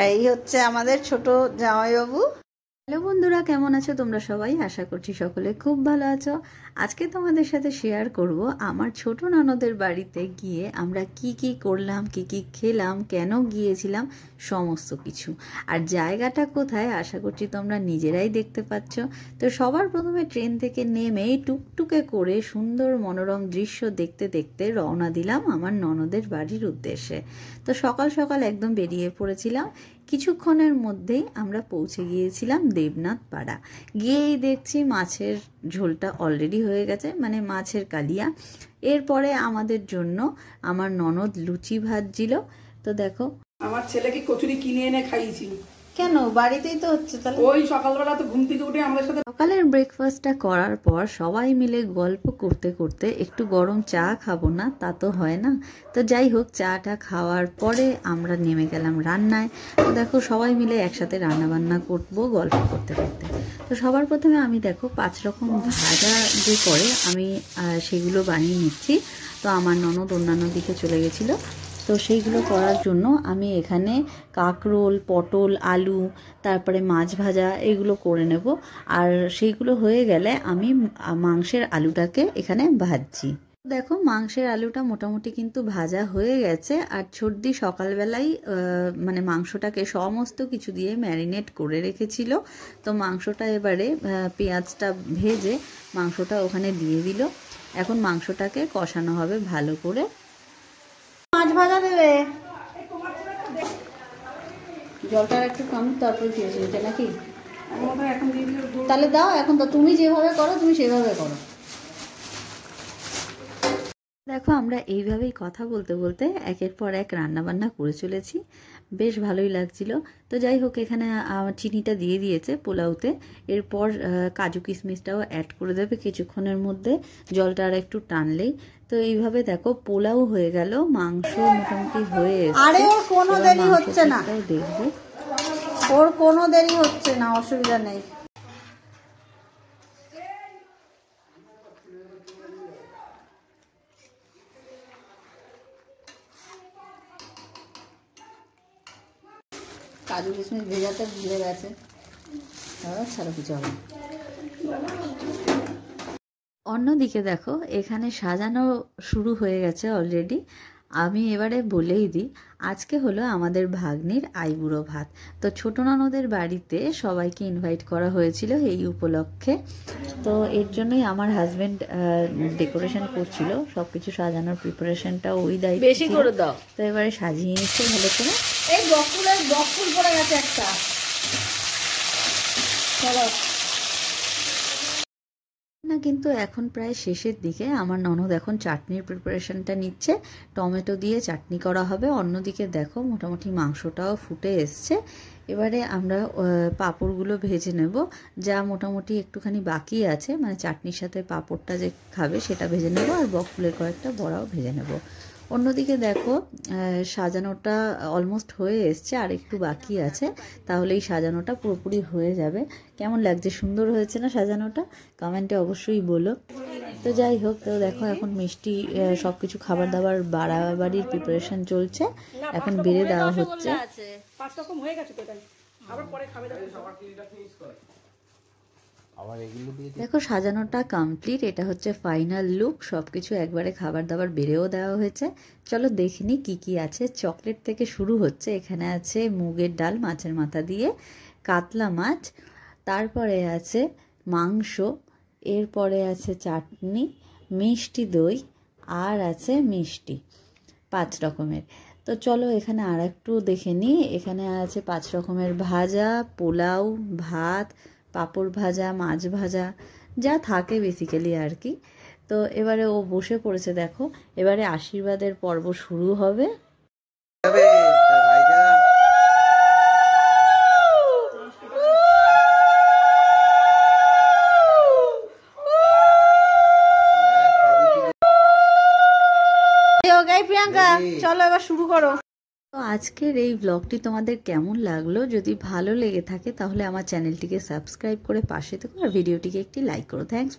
এই হচ্ছে আমাদের ছোট জামাইবাবু। হ্যালো বন্ধুরা, কেমন আছো তোমরা সবাই? আশা করছি সকলে খুব ভালো আছো। আজকে তোমাদের সাথে শেয়ার করব আমার ছোট ননদের বাড়িতে গিয়ে আমরা কি কি করলাম, কি কি খেলাম, কেন গিয়েছিলাম, সমস্ত কিছু। আর জায়গাটা কোথায় আশা করছি তোমরা নিজেরাই দেখতে পাচ্ছ। তো সবার প্রথমে ট্রেন থেকে নেমে টুকটুকে করে সুন্দর মনোরম দৃশ্য দেখতে দেখতে রওনা দিলাম আমার ননদের বাড়ির উদ্দেশ্যে। তো সকাল সকাল একদম বেরিয়ে পড়েছিলাম। কিছুক্ষণের মধ্যেই আমরা পৌঁছে গিয়েছিলাম দেবনাথ পাড়া। গিয়েই দেখছি মাছের ঝোলটা অলরেডি হয়ে গেছে, মানে মাছের কালিয়া। এরপরে আমাদের জন্য আমার ননদ লুচি ভাজছিল। তো দেখো, আমার ছেলেকে কচুরি কিনে এনে খাইয়েছিল। কেন? বাড়িতেই তো হচ্ছে। তাহলে ওই সকালবেলা তো ঘুম থেকে উঠে আমাদের সাথে সকালের ব্রেকফাস্টটা করার পর সবাই মিলে গল্প করতে করতে একটু গরম চা খাবো না, তা তো হয় না। তো যাই হোক, চাটা খাওয়ার পরে আমরা নেমে গেলাম রান্নায়। তো দেখো, সবাই মিলে একসাথে রান্না বান্না করবো গল্প করতে করতে। তো সবার প্রথমে আমি দেখো 5 রকম ভাজা যে করে আমি সেগুলো বানিয়ে নিচ্ছি। তো আমার ননদ অন্যান্য দিকে চলে গেছিলো। তো সেইগুলো করার জন্য আমি এখানে কাঁকরোল, পটল, আলু, তারপরে মাছ ভাজা এগুলো করে নেব। আর সেইগুলো হয়ে গেলে আমি মাংসের আলুটাকে এখানে ভাজছি। দেখো, মাংসের আলুটা মোটামুটি কিন্তু ভাজা হয়ে গেছে। আর ছোটদি সকালবেলাই মানে মাংসটাকে সমস্ত কিছু দিয়ে ম্যারিনেট করে রেখেছিল। তো মাংসটা এবারে পেঁয়াজটা ভেজে মাংসটা ওখানে দিয়ে দিল। এখন মাংসটাকে কষানো হবে ভালো করে। মাছ ভাজা দেবে, জলটা একটু কম, তারপর দিয়েছি এটা নাকি? তাহলে দাও, এখন তো তুমি যেভাবে করো তুমি সেভাবে করো। দেখো, আমরা এইভাবেই কথা বলতে বলতে একের পর এক রান্না বান্না করে চলেছি। বেশ ভালোই লাগছিল। তো যাই হোক, এখানে চিনিটা দিয়ে দিয়েছে পোলাওতে। এরপর কাজু কিশমিশটাও অ্যাড করে দেবে কিছুক্ষণের মধ্যে, জলটা আর একটু টানলেই। তো এইভাবে দেখো পোলাও হয়ে গেল, মাংস মোটামুটি হয়ে এসেছে। আরে ওর কোনো দেরি হচ্ছে না, দেখবো ওর কোনো দেরি হচ্ছে না, অসুবিধা নেই। কাজু কিশমিশ ভেজাতে ভুলে গেছে, ছাড়া কিছু হবে। অন্যদিকে দেখো, এখানে সাজানো শুরু হয়ে গেছে অলরেডি। আমি এবারে বলেই দিই, আজকে হলো আমাদের ভাগ্নির আইবুড়ো ভাত। তো ছোট ননদের বাড়িতে সবাইকে ইনভাইট করা হয়েছিল এই উপলক্ষে। তো এর জন্যই আমার হাজবেন্ড ডেকোরেশন করছিল, সবকিছু সাজানোর প্রিপারেশনটা ওই দায়িত্ব বেশি করে দাও। তো এবারে সাজিয়ে নিচ্ছে ভালো করে। এই বকুল পড়ে গেছে একটা, চলো না। কিন্তু এখন প্রায় শেষের দিকে আমার ননদ এখন চাটনির প্রিপারেশনটা নিচ্ছে। টমেটো দিয়ে চাটনি করা হবে। অন্যদিকে দেখো, মোটামুটি মাংসটাও ফুটে এসছে। এবারে আমরা পাঁপড়গুলো ভেজে নেব, যা মোটামুটি একটুখানি বাকি আছে, মানে চাটনির সাথে পাঁপড়টা যে খাবে সেটা ভেজে নেব, আর বকফুলের কয়েকটা বড়াও ভেজে নেব। অন্যদিকে দেখো, সাজানোটা অলমোস্ট হয়ে এসছে, আর একটু বাকি আছে, তাহলেই সাজানোটা পুরোপুরি হয়ে যাবে। কেমন লাগছে? সুন্দর হয়েছে না সাজানোটা? কমেন্টে অবশ্যই বলো। তো যাই হোক, তো দেখো এখন মিষ্টি সব কিছু খাবার দাবার বাড়াবাড়ির প্রিপারেশন চলছে, এখন বেড়ে দেওয়া হচ্ছে। দেখো, সাজানোটা কমপ্লিট, এটা হচ্ছে ফাইনাল লুক। সবকিছু একবারে খাবার দাবার বেড়েও দেওয়া হয়েছে। চলো দেখিনি কি কি আছে। চকলেট থেকে শুরু হচ্ছে, এখানে আছে মুগের ডাল মাছের মাথা দিয়ে, কাতলা মাছ, তারপরে আছে মাংস, এরপরে আছে চাটনি, মিষ্টি দই, আর আছে মিষ্টি, 5 রকমের। তো চলো এখানে আর একটু দেখে নিই। এখানে আছে 5 রকমের ভাজা, পোলাও, ভাত, পাঁপড় ভাজা, মাছ ভাজা, যা থাকে বেসিক্যালি আর কি। তো এবারে ও বসে পড়েছে দেখো, এবারে আশীর্বাদের পর্ব শুরু হবে। প্রিয়াঙ্কা, চলো এবার শুরু করো। তো আজকের এই ব্লগটি তোমাদের কেমন লাগলো? যদি ভালো লেগে থাকে তাহলে আমার চ্যানেলটিকে সাবস্ক্রাইব করে পাশে থেকো, আর ভিডিওটিকে একটি লাইক করো। থ্যাঙ্কস।